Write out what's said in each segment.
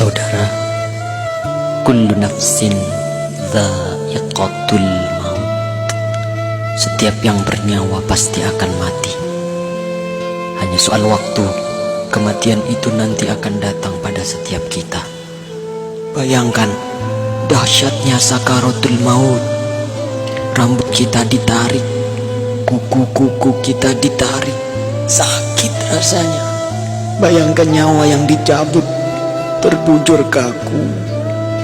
Saudara, kullu nafsin dha'iqatul maut. Setiap yang bernyawa pasti akan mati. Hanya soal waktu, kematian itu nanti akan datang pada setiap kita. Bayangkan dahsyatnya sakaratul maut. Rambut kita ditarik, kuku-kuku kita ditarik, sakit rasanya. Bayangkan nyawa yang dicabut, terbujur kaku.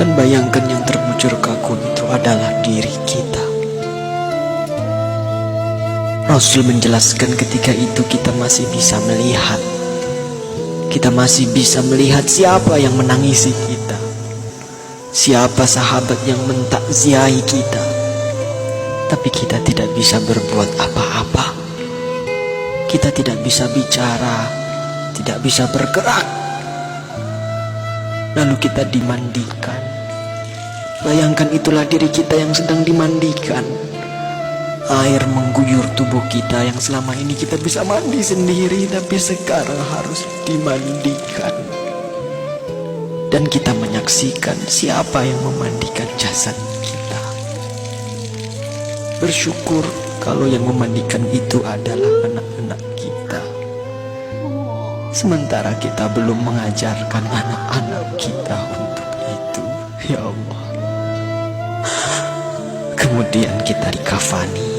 Dan bayangkan yang terbujur kaku itu adalah diri kita. Rasul menjelaskan ketika itu kita masih bisa melihat. Kita masih bisa melihat siapa yang menangisi kita, siapa sahabat yang mentakziahi kita. Tapi kita tidak bisa berbuat apa-apa. Kita tidak bisa bicara, tidak bisa bergerak. Lalu kita dimandikan. Bayangkan itulah diri kita yang sedang dimandikan. Air mengguyur tubuh kita yang selama ini kita bisa mandi sendiri, tapi sekarang harus dimandikan. Dan kita menyaksikan siapa yang memandikan jasad kita. Bersyukur kalau yang memandikan itu adalah anak-anak kita. Sementara kita belum mengajarkan anak-anak kita untuk itu. Ya Allah. Kemudian kita dikafani.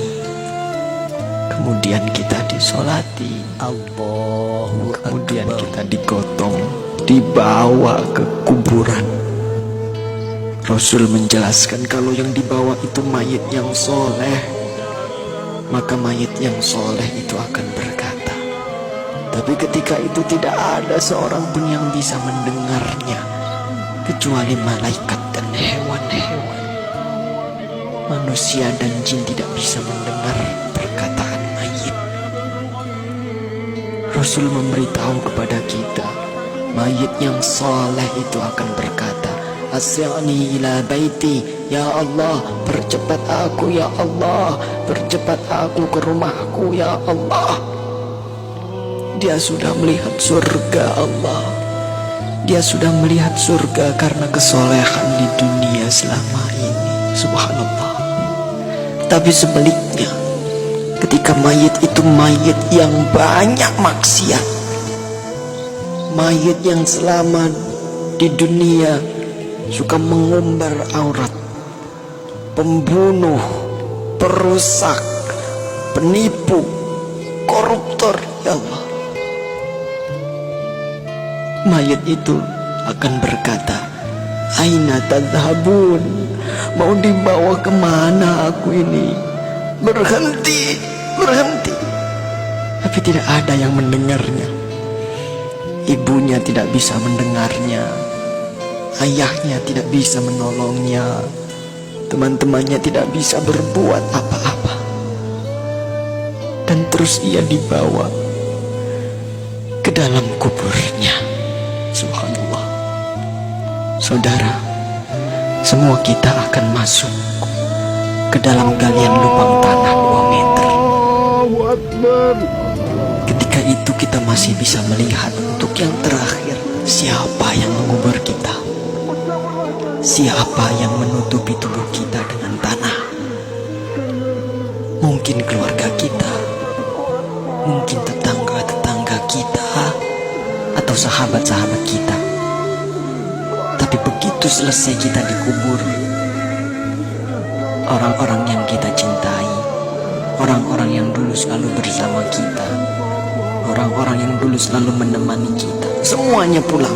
Kemudian kita disolati. Kemudian kita digotong, dibawa ke kuburan. Rasul menjelaskan kalau yang dibawa itu mayit yang soleh, maka mayit yang soleh itu akan berkata. Tapi ketika itu tidak ada seorang pun yang bisa mendengarnya, kecuali malaikat dan hewan-hewan. Manusia dan jin tidak bisa mendengar perkataan mayit. Rasul memberitahu kepada kita, mayit yang soleh itu akan berkata, Asri'ni ila baiti, ya Allah, percepat aku ya Allah, percepat aku ke rumahku ya Allah. Dia sudah melihat surga Allah. Dia sudah melihat surga karena kesolehan di dunia selama ini. Subhanallah. Tapi sebaliknya, ketika mayit itu mayit yang banyak maksiat, mayit yang selama di dunia suka mengumbar aurat, pembunuh, perusak, penipu, koruptor, ya Allah. Mayat itu akan berkata, Aina tadhabun, mau dibawa kemana aku ini? Berhenti, berhenti. Tapi tidak ada yang mendengarnya. Ibunya tidak bisa mendengarnya, ayahnya tidak bisa menolongnya, teman-temannya tidak bisa berbuat apa-apa. Dan terus ia dibawa ke dalam kuburnya. Subhanallah. Saudara, semua kita akan masuk ke dalam galian lubang tanah 2 meter. Ketika itu kita masih bisa melihat untuk yang terakhir, siapa yang mengubur kita, siapa yang menutupi tubuh kita dengan tanah. Mungkin keluarga kita, mungkin tetangga-tetangga kita, atau sahabat-sahabat kita. Tapi begitu selesai kita dikubur, orang-orang yang kita cintai, orang-orang yang dulu selalu bersama kita, orang-orang yang dulu selalu menemani kita, semuanya pulang.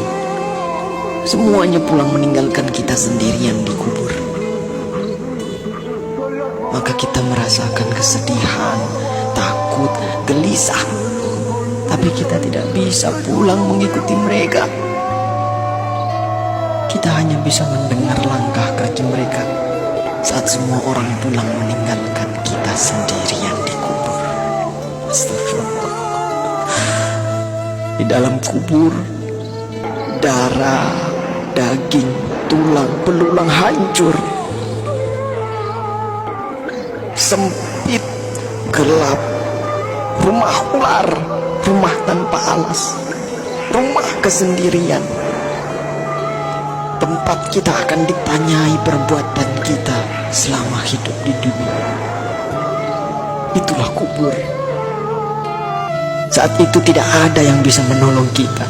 Semuanya pulang meninggalkan kita sendirian di kubur. Maka kita merasakan kesedihan, takut, gelisah. Tapi kita tidak bisa pulang mengikuti mereka. Kita hanya bisa mendengar langkah kaki mereka saat semua orang pulang meninggalkan kita sendirian di kubur. Astagfirullah. Di dalam kubur, darah, daging, tulang, belulang hancur. Sempit, gelap, rumah ular, rumah tanpa alas, rumah kesendirian. tempat kita akan ditanyai perbuatan kita selama hidup di dunia. Itulah kubur. Saat itu tidak ada yang bisa menolong kita.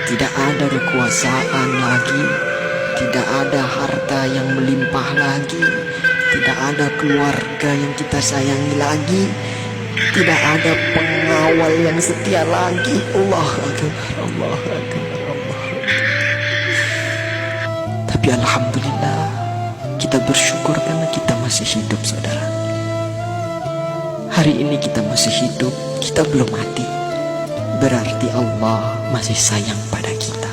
Tidak ada kekuasaan lagi. Tidak ada harta yang melimpah lagi. Tidak ada keluarga yang kita sayangi lagi. Tidak ada pengawal yang setia lagi. Allah Akbar, Allah Akbar, Allah Akbar. Tapi alhamdulillah, kita bersyukur karena kita masih hidup, saudara. Hari ini kita masih hidup, kita belum mati. Berarti Allah masih sayang pada kita.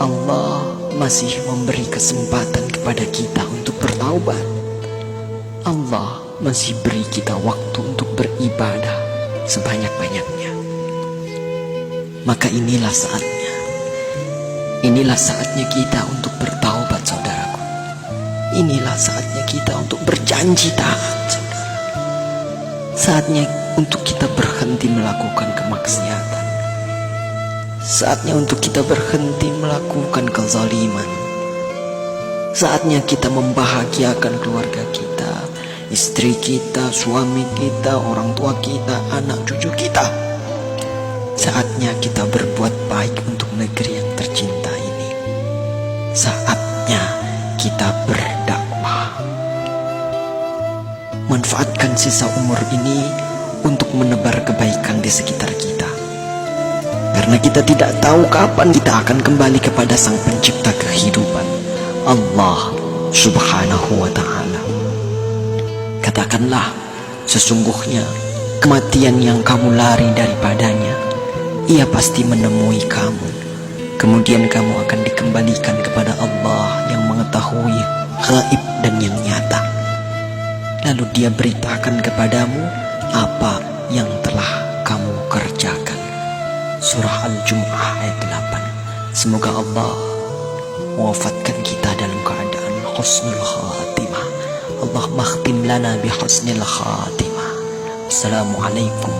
Allah masih memberi kesempatan kepada kita untuk bertaubat. Allah masih beri kita waktu untuk beribadah sebanyak-banyaknya. Maka inilah saatnya. Inilah saatnya kita untuk bertaubat, saudaraku. Inilah saatnya kita untuk berjanji taat, saudara. Saatnya untuk kita berhenti melakukan kemaksiatan. Saatnya untuk kita berhenti melakukan kezaliman. Saatnya kita membahagiakan keluarga kita, istri kita, suami kita, orang tua kita, anak cucu kita. Saatnya kita berbuat baik untuk negeri yang tercinta ini. Saatnya kita berdakwah. Manfaatkan sisa umur ini untuk menebar kebaikan di sekitar kita. Karena kita tidak tahu kapan kita akan kembali kepada Sang Pencipta kehidupan, Allah Subhanahu wa ta'ala. Katakanlah, sesungguhnya kematian yang kamu lari daripadanya, ia pasti menemui kamu. Kemudian kamu akan dikembalikan kepada Allah yang mengetahui gaib dan yang nyata. Lalu dia beritakan kepadamu apa yang telah kamu kerjakan. Surah Al-Jumu'ah ayat 8. Semoga Allah mewafatkan kita dalam keadaan husnul khatimah. Allahumma khtim lana bi husnil khatimah. Assalamualaikum.